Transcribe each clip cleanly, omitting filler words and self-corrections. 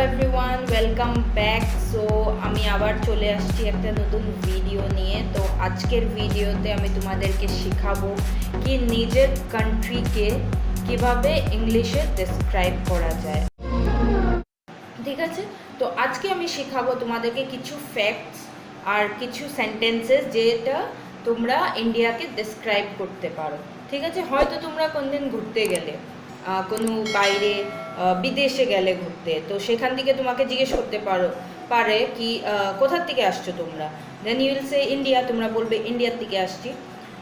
Everyone, welcome back. So আমি আবার চলে আসছি একটা নতুন ভিডিও নিয়ে। তো আজকের ভিডিওতে আমি তোমাদেরকে শেখাবো কি নিজের কান্ট্রিকে কিভাবে ইংলিশে ডেসক্রাইব করা যায়। ঠিক আছে, তো আজকে আমি শেখাবো তোমাদেরকে কিছু ফ্যাক্টস আর কিছু সেন্টেন্সেস যেটা তোমরা ইন্ডিয়াকে ডেসক্রাইব করতে পারো। ঠিক আছে, হয়তো তোমরা কোনদিন ঘুরতে গেলে কোনো বাইরে বিদেশে গেলে ঘুরতে, তো সেখান থেকে তোমাকে জিজ্ঞেস করতে পারে কি কোথার থেকে আসছো তোমরা, then you will say India, তোমরা বলবে ইন্ডিয়ার থেকে আসছি।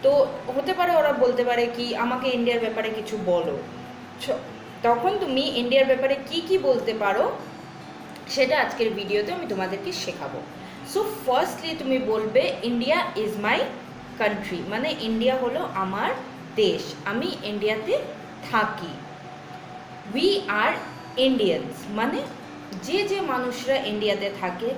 তো হতে পারে ওরা বলতে পারে কি আমাকে ইন্ডিয়ার ব্যাপারে কিছু বলো। তখন তুমি ইন্ডিয়ার ব্যাপারে কি কি বলতে পারো সেটা আজকের ভিডিওতে আমি তোমাদেরকে শেখাবো। সো ফার্স্টলি তুমি বলবে ইন্ডিয়া ইজ মাই কান্ট্রি, মানে ইন্ডিয়া হলো আমার দেশ, আমি ইন্ডিয়াতে থাকি। উই আর ইন্ডিয়ানস, মানে যে যে মানুষরা ইন্ডিয়াতে থাকে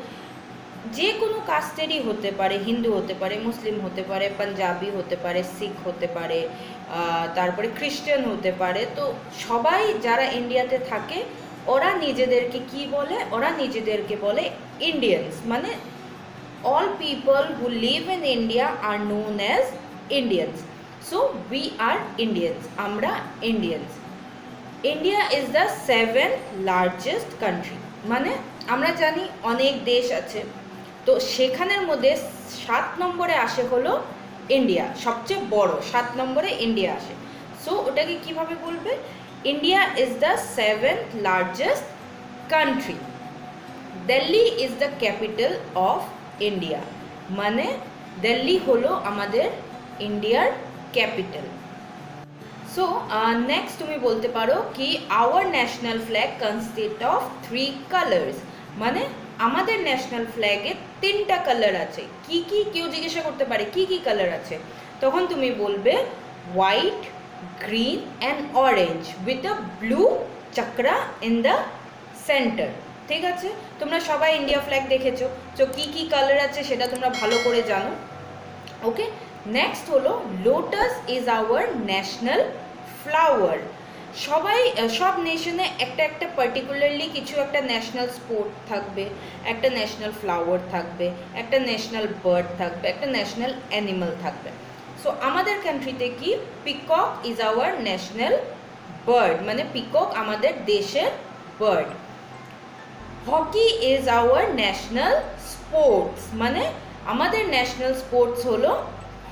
যে কোনো কাস্টেরই হতে পারে, হিন্দু হতে পারে, মুসলিম হতে পারে, পাঞ্জাবি হতে পারে, শিখ হতে পারে, তারপরে খ্রিস্টান হতে পারে। তো সবাই যারা ইন্ডিয়াতে থাকে ওরা নিজেদেরকে কি বলে, ওরা নিজেদেরকে বলে ইন্ডিয়ানস, মানে all people who live in India are known as Indians. So we are Indians, আমরা Indians. India is the 7th largest country, মানে আমরা জানি অনেক দেশ আছে, তো সেখানের মধ্যে 7 নম্বরে আসে হলো ইন্ডিয়া, সবচেয়ে বড় 7 নম্বরে ইন্ডিয়া আসে। সো ওটাকে কিভাবে বলবে, India is the 7th largest country. Delhi is the capital of India, মানে দিল্লি হলো আমাদের ইন্ডিয়ার ক্যাপিটাল। সো নেক্সট তুমি বলতে পারো কি our national flag consist of 3 colours, মানে আমাদের ন্যাশনাল ফ্ল্যাগে 3টা কালার আছে। কি কি, কেউ জিজ্ঞাসা করতে পারে কি কি কালার আছে, তখন তুমি বলবে white, green and orange with a blue chakra in the centre. ঠিক আছে, তোমরা সবাই ইন্ডিয়া ফ্ল্যাগ দেখেছো, তো কি কি কালার আছে সেটা তোমরা ভালো করে জানো। ওকে, নেক্সট হলো lotus is our national flower. সব নেশনে একটা একটা পার্টিকুলারলি কিছু একটা ন্যাশনাল স্পোর্ট থাকবে, একটা ন্যাশনাল ফ্লাওয়ার থাকবে, একটা ন্যাশনাল বার্ড থাকবে, একটা ন্যাশনাল অ্যানিমাল থাকবে। সো আমাদের কান্ট্রিতে কি peacock is our national bird, মানে পিকক আমাদের দেশের bird. Hockey is our national sports, মানে আমাদের ন্যাশনাল স্পোর্টস হলো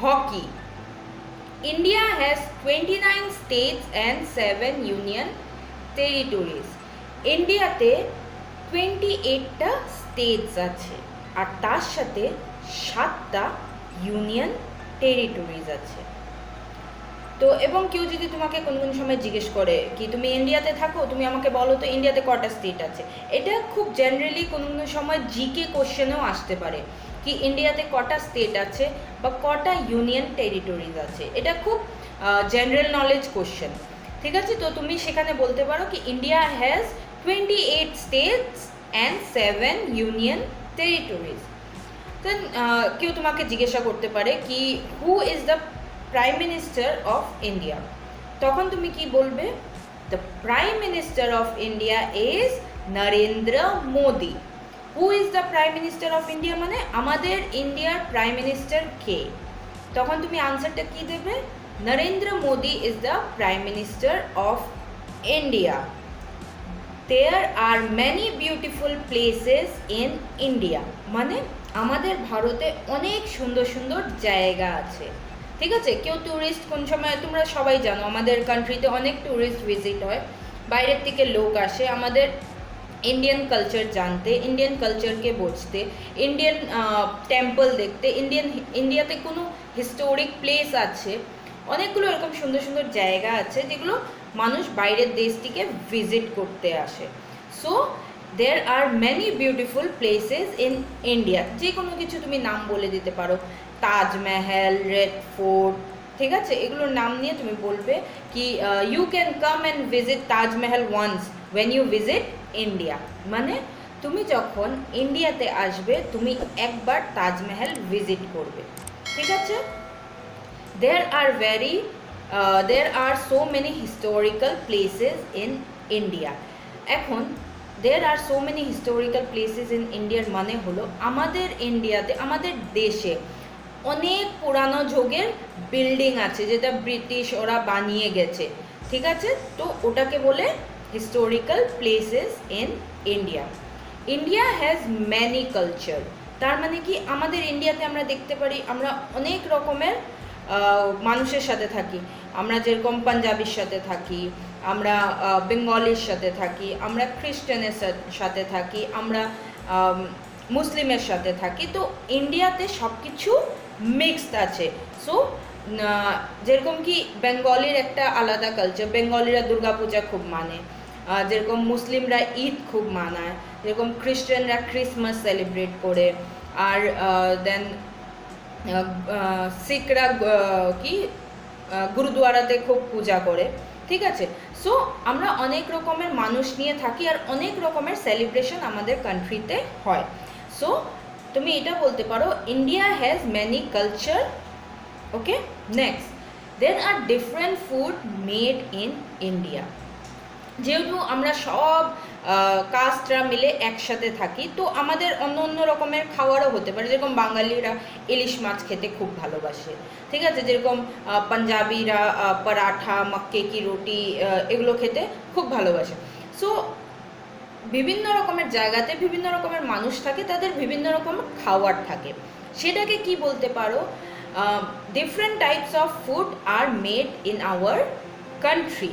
hockey. India has 29 states and 7 union territories. ইন্ডিয়াতে 28টা স্টেটস আছে আর তার সাথে 7টা ইউনিয়ন টেরিটরিজ আছে। তো এবং কেউ যদি তোমাকে কোন কোন সময় জিজ্ঞেস করে কি তুমি ইন্ডিয়াতে থাকো, তুমি আমাকে বলো তো ইন্ডিয়াতে কটা স্টেট আছে। এটা খুব জেনারেলি কোন কোন সময় জিকে কোশ্চেনেও আসতে পারে কি ইন্ডিয়াতে কটা স্টেট আছে বা কটা ইউনিয়ন টেরিটরিজ আছে। এটা খুব জেনারেল নলেজ কোশ্চেন। ঠিক আছে, তো তুমি সেখানে বলতে পারো কি India has 28 states and 7 union territories. Then কেউ তোমাকে জিজ্ঞাসা করতে পারে কি who is the prime minister of India, তখন তুমি কি বলবে, the prime minister of India is Narendra Modi. Who is the prime minister of India, মানে আমাদের ইন্ডিয়ার প্রাইম মিনিস্টার কে, তখন তুমি আনসারটা কি দেবে, Narendra Modi is the prime minister of India. There are many beautiful places in India, মানে আমাদের ভারতে অনেক সুন্দর সুন্দর জায়গা আছে। ঠিক আছে, কেউ ট্যুরিস্ট কোন সময়, তোমরা সবাই জানো আমাদের কান্ট্রিতে অনেক ট্যুরিস্ট ভিজিট হয়, বাইরের থেকে লোক আসে আমাদের ইন্ডিয়ান কালচার জানতে, ইন্ডিয়ান কালচারকে বুঝতে, ইন্ডিয়ান টেম্পল দেখতে। ইন্ডিয়াতে কোনো হিস্টোরিক প্লেস আছে, অনেকগুলো এরকম সুন্দর সুন্দর জায়গা আছে যেগুলো মানুষ বাইরের দেশ থেকে ভিজিট করতে আসে। So there are many beautiful places in India. যে কোনো কিছু তুমি নাম বলে দিতে পারো, তাজমহল, রেড ফোর্ট, ঠিক আছে, এগুলোর নাম নিয়ে তুমি বলবে কি you can come and visit Taj Mahal once when you visit India, মানে তুমি যখন ইন্ডিয়াতে আসবে তুমি একবার তাজমহল ভিজিট করবে। ঠিক আছে, there are so many historical places in India. এখন there are so many historical places in ইন্ডিয়ার মানে হলো আমাদের ইন্ডিয়াতে, আমাদের দেশে অনেক পুরানো যুগের বিল্ডিং আছে যেটা ব্রিটিশ ওরা বানিয়ে গেছে, ঠিক আছে? তো ওটাকে বলে historical places in India. India has many culture, তার মানে কি আমাদের ইন্ডিয়াতে আমরা দেখতে পারি আমরা অনেক রকমের মানুষের সাথে থাকি। আমরা যেরকম পাঞ্জাবির সাথে থাকি, আমরা বেঙ্গলির সাথে থাকি, আমরা খ্রিস্টানের সাথে থাকি, আমরা মুসলিমের সাথে থাকি। তো ইন্ডিয়াতে সব কিছু মিক্সড আছে। সো যেরকম কি বেঙ্গলির একটা আলাদা কালচার, বেঙ্গলিরা দুর্গাপূজা খুব মানে, যেরকম মুসলিমরা ঈদ খুব মানায়, যেরকম খ্রিস্টানরা ক্রিসমাস সেলিব্রেট করে, আর দেন শিখরা কি গুরুদুয়ারাতে খুব পূজা করে, ঠিক আছে? সো আমরা অনেক রকমের মানুষ নিয়ে থাকি আর অনেক রকমের সেলিব্রেশন আমাদের কান্ট্রিতে হয়। সো তুমি এটা বলতে পারো India has many culture. Okay, next, there are different food made in India. যেহেতু আমরা সব কাস্টরা মিলে একসাথে থাকি, তো আমাদের অন্য অন্য রকমের খাওয়ারও হতে পারে। যেরকম বাঙালিরা ইলিশ মাছ খেতে খুব ভালোবাসে, ঠিক আছে? যেরকম পাঞ্জাবিরা পরাঠা, মক্কে কি রুটি এগুলো খেতে খুব ভালোবাসে। সো বিভিন্ন রকমের জায়গাতে বিভিন্ন রকমের মানুষ থাকে, তাদের বিভিন্ন রকম খাওয়ার থাকে। সেটাকে কি বলতে পারো? Different types of food are made in our country.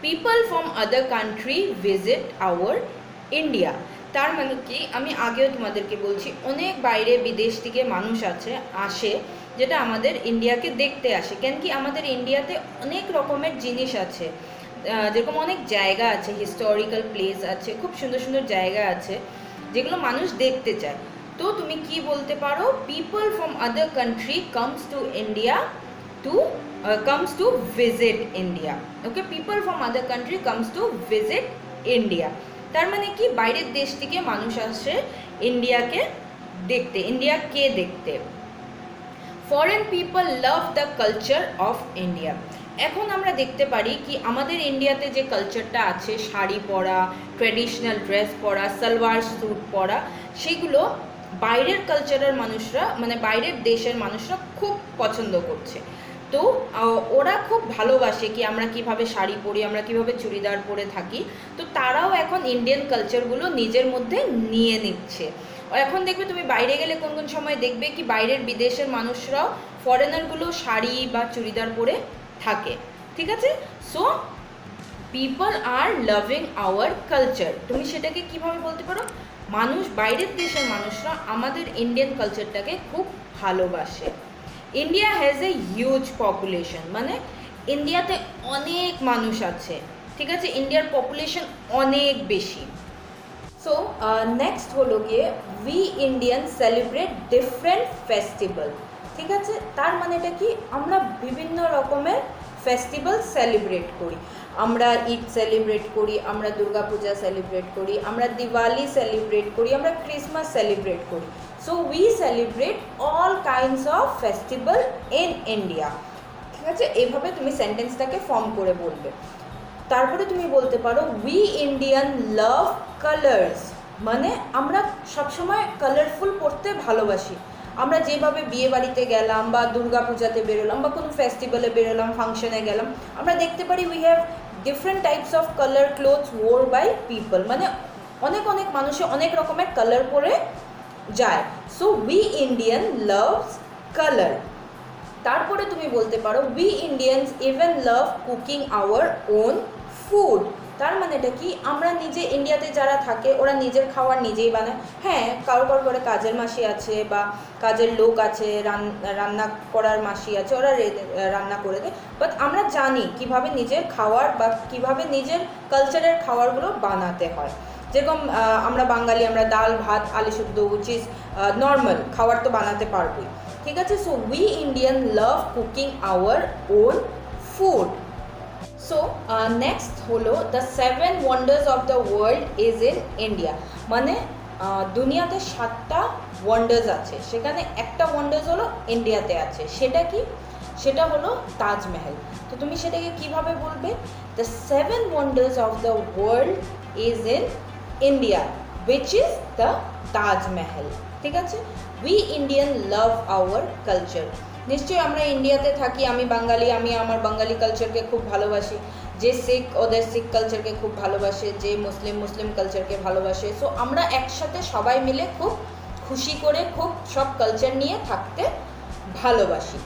People from other country visit our India. তার মানে কি, আমি আগেও তোমাদেরকে বলছি, অনেক বাইরে বিদেশ থেকে মানুষ আসে যেটা আমাদের ইন্ডিয়াকে দেখতে আসে। কেন কি আমাদের ইন্ডিয়াতে অনেক রকমের জিনিস আছে, যেরকম অনেক জায়গা আছে, হিস্টোরিক্যাল প্লেস আছে, খুব সুন্দর সুন্দর জায়গা আছে যেগুলো মানুষ দেখতে চায়। তো তুমি কি বলতে পারো? People from other country comes to India comes to visit India. Okay, people from other country comes to visit India. তার মানে কি বাইরের দেশ থেকে মানুষ আসে ইন্ডিয়াকে দেখতে, ইন্ডিয়াকে দেখতে। Foreign people love the culture of India. এখন আমরা দেখতে পারি কি আমাদের ইন্ডিয়াতে যে কালচারটা আছে, শাড়ি পরা, ট্র্যাডিশনাল ড্রেস পরা, সালোয়ার স্যুট পরা, সেগুলো বাইরের কালচারের মানুষরা, মানে বাইরের দেশের মানুষরা খুব পছন্দ করছে। তো ওরা খুব ভালোবাসে কি আমরা কিভাবে শাড়ি পরি, আমরা কিভাবে চুড়িদার পরে থাকি। তো তারাও এখন ইন্ডিয়ান কালচারগুলো নিজের মধ্যে নিয়ে নিচ্ছে। এখন দেখবে তুমি বাইরে গেলে কোন কোন সময় দেখবে কি বাইরের বিদেশের মানুষরাও, ফরেনারগুলো শাড়ি বা চুড়িদার পরে থাকে, ঠিক আছে? So people are loving our culture. তুমি সেটাকে কিভাবে বলতে পারো? মানুষ, বাইরের দেশের মানুষরা আমাদের ইন্ডিয়ান কালচারটাকে খুব ভালোবাসে। India has a huge population, মানে ইন্ডিয়াতে অনেক মানুষ আছে, ঠিক আছে? ইন্ডিয়ার পপুলেশন অনেক বেশি। সো নেক্সট হলো গিয়ে we Indian celebrate different festival, ঠিক আছে? তার মানেটা কি, আমরা বিভিন্ন রকমের ফেস্টিভ্যাল সেলিব্রেট করি। আমরা ঈদ সেলিব্রেট করি, আমরা দুর্গাপূজা সেলিব্রেট করি, আমরা দিওয়ালি সেলিব্রেট করি, আমরা ক্রিসমাস সেলিব্রেট করি। So we celebrate all kinds of festival in India, ঠিক আছে? এইভাবে তুমি সেন্টেন্সটাকে ফর্ম করে বলবে। তারপরে তুমি বলতে পারো উই ইন্ডিয়ান লাভ কালার্স, মানে আমরা সবসময় কালারফুল পড়তে ভালোবাসি। আমরা যেভাবে বিয়ে বাড়িতে গেলাম বা দুর্গাপূজাতে বেরোলাম বা কোনো ফেস্টিভ্যালে বেরোলাম, ফাংশনে গেলাম, আমরা দেখতে পারি we have different types of colour clothes wear by people, মানে অনেক অনেক মানুষে অনেক রকমের কালার পরে যায়। So we Indian loves colour. তারপরে তুমি বলতে পারো we Indians even love cooking our own food. তার মানে এটা কি, আমরা নিজে ইন্ডিয়াতে যারা থাকে ওরা নিজের খাবার নিজেই বানায়। হ্যাঁ, কারো কারো ঘরে কাজের মাসি আছে বা কাজের লোক আছে, রান্না করার মাসি আছে, ওরা রান্না করে দেয়। বাট আমরা জানি কিভাবে নিজের খাবার বা কিভাবে নিজের কালচারের খাবারগুলো বানাতে হয়। যেরকম আমরা বাঙালি, আমরা ডাল ভাত আলু শুদ্ধ উইচ ইজ নর্মাল খাবার তো বানাতে পারবোই, ঠিক আছে? So we Indian love cooking our own food. So next হলো the 7 wonders of the world is in India, মানে দুনিয়াতে 7টা ওয়ান্ডার্স আছে, সেখানে একটা ওয়ান্ডার্স হলো ইন্ডিয়াতে আছে। সেটা কি? সেটা হলো তাজমহল। তো তুমি সেটাকে কিভাবে বলবে? The 7 wonders of the world is in India which is the Taj Mahal. ঠিক আছে, we Indian love our culture. নিশ্চয়ই আমরা ইন্ডিয়াতে থাকি, আমি বাঙালি, আমি আমার বাঙালি কালচারকে খুব ভালোবাসি, যে শিখ ওদের শিখ কালচারকে খুব ভালোবাসে, যে মুসলিম মুসলিম কালচারকে ভালোবাসে। সো আমরা একসাথে সবাই মিলে খুব খুশি করে খুব সব কালচার নিয়ে থাকতে ভালোবাসি।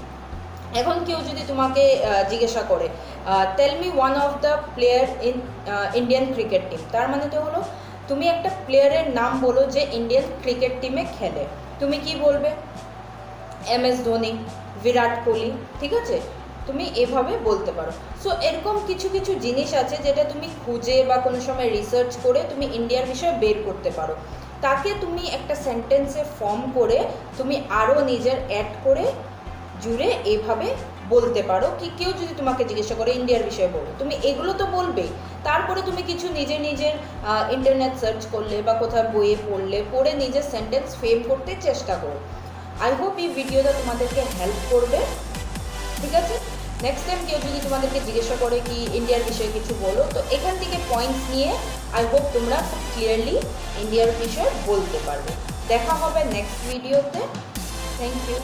এখন কেউ যদি তোমাকে জিজ্ঞাসা করে tell me one of the player in Indian cricket team, তার মানে তো হলো তুমি একটা প্লেয়ারের নাম বলো যে ইন্ডিয়ান ক্রিকেট টিমে খেলে, তুমি কি বলবে? MS ধোনি, বিরাট কোহলি। ঠিক আছে, তুমি এভাবে বলতে পারো। সো এরকম কিছু কিছু জিনিস আছে যেটা তুমি খুঁজে বা কোনো সময় রিসার্চ করে তুমি ইন্ডিয়ার বিষয়ে বের করতে পারো, তাকে তুমি একটা সেন্টেন্সে ফর্ম করে তুমি আরও নিজের অ্যাড করে জুড়ে এভাবে বলতে পারো। কি কেউ যদি তোমাকে জিজ্ঞাসা করে ইন্ডিয়ার বিষয়ে বলো, তুমি এগুলো তো বলবেই, তারপরে তুমি কিছু নিজের ইন্টারনেট সার্চ করলে বা কোথাও বইয়ে পড়ে নিজের সেন্টেন্স ফ্রেম করতে চেষ্টা করো। আই হোপ এই ভিডিওটা তোমাদেরকে হেল্প করবে। ঠিক আছে, নেক্সট টাইম কেউ যদি তোমাদেরকে জিজ্ঞাসা করে কি ইন্ডিয়ার বিষয়ে কিছু বলো, তো এখান থেকে পয়েন্টস নিয়ে আই হোপ তোমরা খুব ক্লিয়ারলি ইন্ডিয়ার বিষয়ে বলতে পারবে। দেখা হবে নেক্সট ভিডিওতে। Thank you.